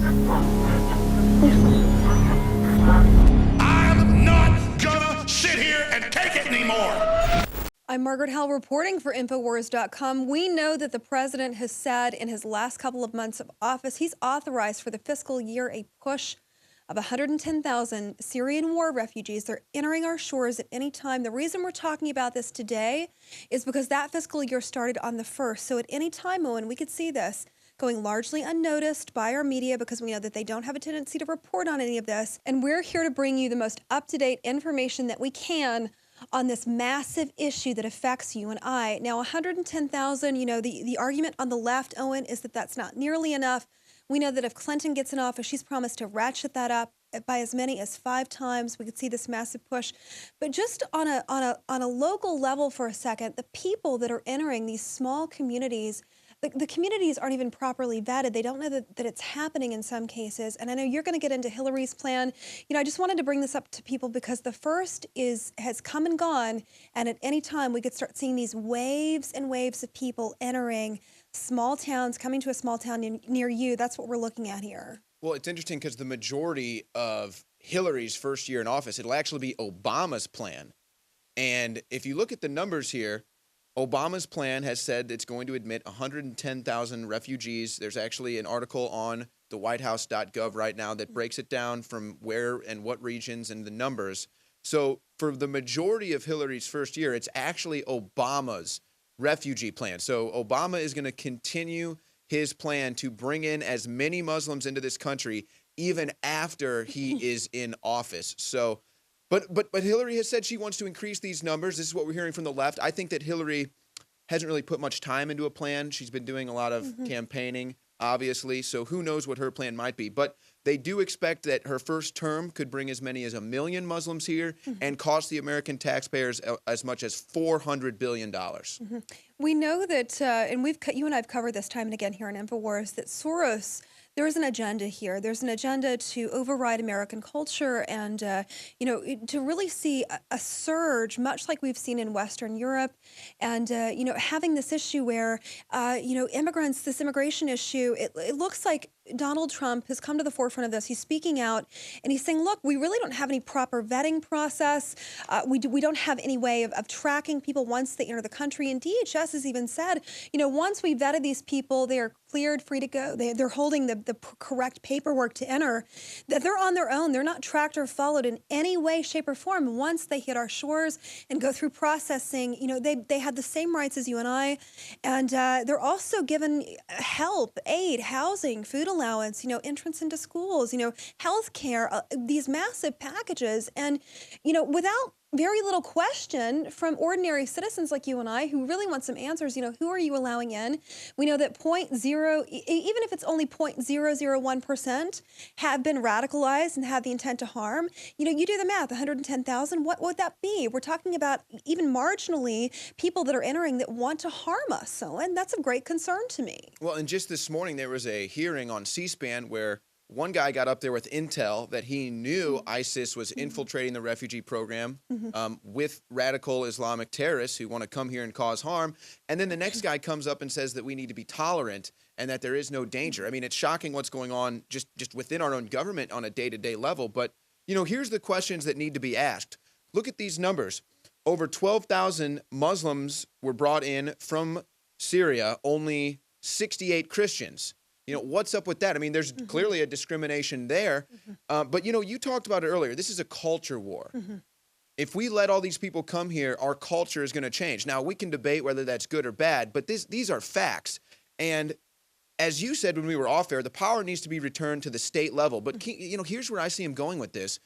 I'm not gonna sit here and take it anymore. I'm Margaret Howell reporting for Infowars.com. We know that the president has said in his last couple of months of office, he's authorized for the fiscal year a push of 110,000 Syrian war refugees. They're entering our shores at any time. The reason we're talking about this today is because that fiscal year started on the 1st. So at any time, Owen, we could see this going largely unnoticed by our media because we know that they don't have a tendency to report on any of this. And we're here to bring you the most up-to-date information that we can on this massive issue that affects you and I. Now, 110,000, the argument on the left, Owen, is that that's not nearly enough. We know that if Clinton gets in office, she's promised to ratchet that up by as many as 5 times. We could see this massive push. But just on a local level for a second, the people that are entering these small communities, the communities aren't even properly vetted. They don't know that it's happening in some cases. And I know you're going to get into Hillary's plan. I just wanted to bring this up to people because the first has come and gone. And at any time, we could start seeing these waves and waves of people entering small towns, coming to a small town near you. That's what we're looking at here. Well, it's interesting because the majority of Hillary's first year in office, it'll actually be Obama's plan. And if you look at the numbers here, Obama's plan has said it's going to admit 110,000 refugees. There's actually an article on the whitehouse.gov right now that breaks it down from where and what regions and the numbers. So for the majority of Hillary's first year, it's actually Obama's refugee plan. So Obama is going to continue his plan to bring in as many Muslims into this country even after he is in office. So But Hillary has said she wants to increase these numbers. This is what we're hearing from the left. I think that Hillary hasn't really put much time into a plan. She's been doing a lot of campaigning, obviously, so who knows what her plan might be. But they do expect that her first term could bring as many as 1 million Muslims here and cost the American taxpayers as much as $400 billion. We know that, and you and I have covered this time and again here on Infowars, that Soros, there is an agenda here. There's an agenda to override American culture and, to really see a surge, much like we've seen in Western Europe. And, having this issue where, immigrants, this immigration issue, it looks like Donald Trump has come to the forefront of this. He's speaking out and he's saying, look, we really don't have any proper vetting process. We don't have any way of tracking people once they enter the country. And DHS has even said, once we vetted these people, they are cleared, free to go. They're holding the correct paperwork to enter, that they're on their own. They're not tracked or followed in any way, shape, or form. Once they hit our shores and go through processing, they have the same rights as you and I. And they're also given help, aid, housing, food allowance, entrance into schools, health care, these massive packages. And, without very little question from ordinary citizens like you and I who really want some answers, who are you allowing in? We know that even if it's only 0.001% have been radicalized and have the intent to harm, you do the math, 110,000, what would that be? We're talking about even marginally people that are entering that want to harm us. So, and that's of great concern to me. Well, and just this morning, there was a hearing on C-SPAN where one guy got up there with intel that he knew ISIS was infiltrating the refugee program with radical Islamic terrorists who want to come here and cause harm. And then the next guy comes up and says that we need to be tolerant and that there is no danger. I mean, it's shocking what's going on just within our own government on a day-to-day level. But, here's the questions that need to be asked. Look at these numbers. Over 12,000 Muslims were brought in from Syria, only 68 Christians. What's up with that? I mean, there's clearly a discrimination there. But, you talked about it earlier. This is a culture war. If we let all these people come here, our culture is going to change. Now, we can debate whether that's good or bad, but these are facts. And as you said when we were off air, the power needs to be returned to the state level. But, here's where I see him going with this.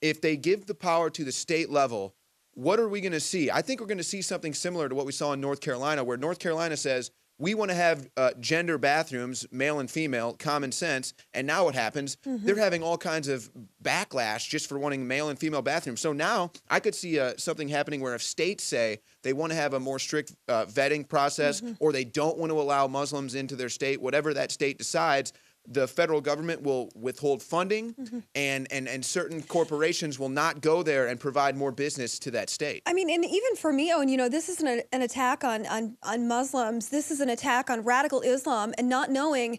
If they give the power to the state level, what are we going to see? I think we're going to see something similar to what we saw in North Carolina, where North Carolina says, we want to have gender bathrooms, male and female, common sense. And now what happens? They're having all kinds of backlash just for wanting male and female bathrooms. So now I could see something happening where if states say they want to have a more strict vetting process or they don't want to allow Muslims into their state, whatever that state decides, the federal government will withhold funding, and certain corporations will not go there and provide more business to that state. I mean, and even for me, Owen, this isn't an attack on Muslims. This is an attack on radical Islam, and not knowing,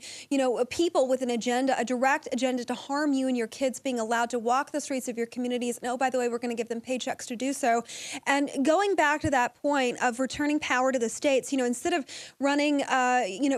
people with an agenda, a direct agenda to harm you and your kids being allowed to walk the streets of your communities. And, oh, by the way, we're going to give them paychecks to do so. And going back to that point of returning power to the states, instead of running,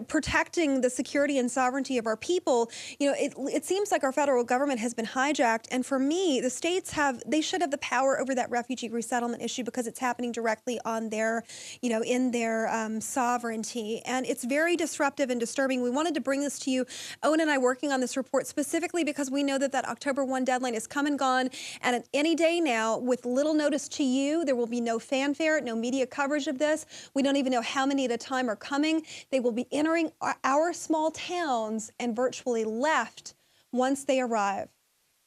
protecting the security and sovereignty of our people, it seems like our federal government has been hijacked. And for me, the states they should have the power over that refugee resettlement issue because it's happening directly on their, in their sovereignty. And it's very disruptive and disturbing. We wanted to bring this to you, Owen and I, working on this report specifically because we know that October 1 deadline is come and gone. And at any day now, with little notice to you, there will be no fanfare, no media coverage of this. We don't even know how many at a time are coming. They will be entering our small towns and virtually left once they arrive.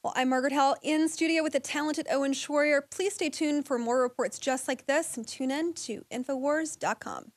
Well, I'm Margaret Hall in studio with the talented Owen Schwarrier. Please stay tuned for more reports just like this and tune in to Infowars.com.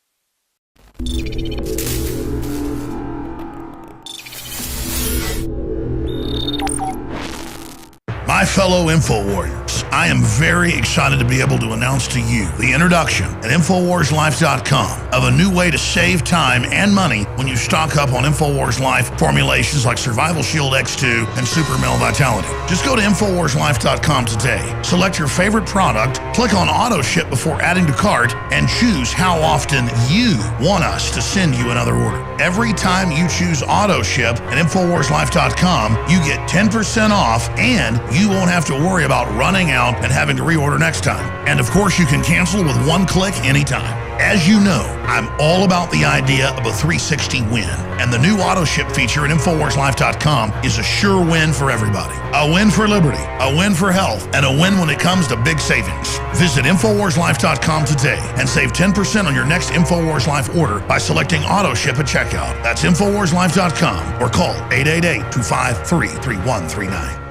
My fellow Info Warriors, I am very excited to be able to announce to you the introduction at InfoWarsLife.com of a new way to save time and money when you stock up on InfoWars Life formulations like Survival Shield X2 and Super Male Vitality. Just go to InfoWarsLife.com today, select your favorite product, click on Auto Ship before adding to cart, and choose how often you want us to send you another order. Every time you choose Auto Ship at InfoWarsLife.com, you get 10% off, and you won't have to worry about running out and having to reorder next time. And of course, you can cancel with one click anytime. As you know, I'm all about the idea of a 360 win, and the new auto ship feature at InfoWarsLife.com is a sure win for everybody. A win for liberty, a win for health, and a win when it comes to big savings. Visit InfoWarsLife.com today and save 10% on your next InfoWars Life order by selecting auto ship at checkout. That's InfoWarsLife.com or call 888-253-3139.